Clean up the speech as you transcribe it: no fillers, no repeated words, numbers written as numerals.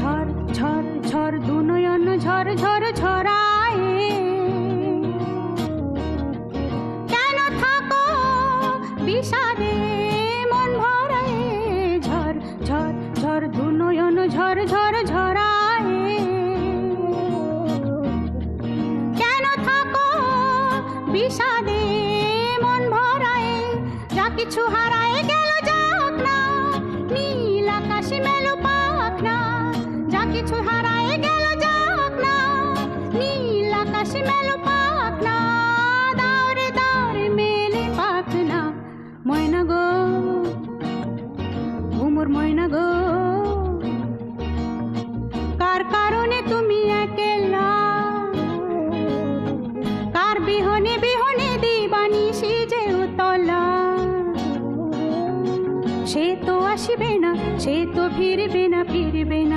ঝড় ঝড় ঝড় দু নয়ন ঝড় ঝড় ঝরায়। কেন থাকো বিষাদে মন ভরায়। ঝড় ঝড় ঝড় দু নয়ন ঝড় ঝড় ঝরায়। কেন থাকো বিষাদে মন ভরায়। যা কিছু হারায় গেল যাক না, নীল আকাশে মেলো পাখ না। যা কিছু হারায় গেল যাক না, নীল আকাশে মেলো পাখ না। দাওরে দাওরে মেলে পাখ না। ময়না গো ঘুমোর ময়না গো, কার কারণে তুমি একলা? কার বিহনে বিহনে দিবানিশি যে উতলা। সে তো আসিবে না, সে তো ফিরবে না, ফিরবে না।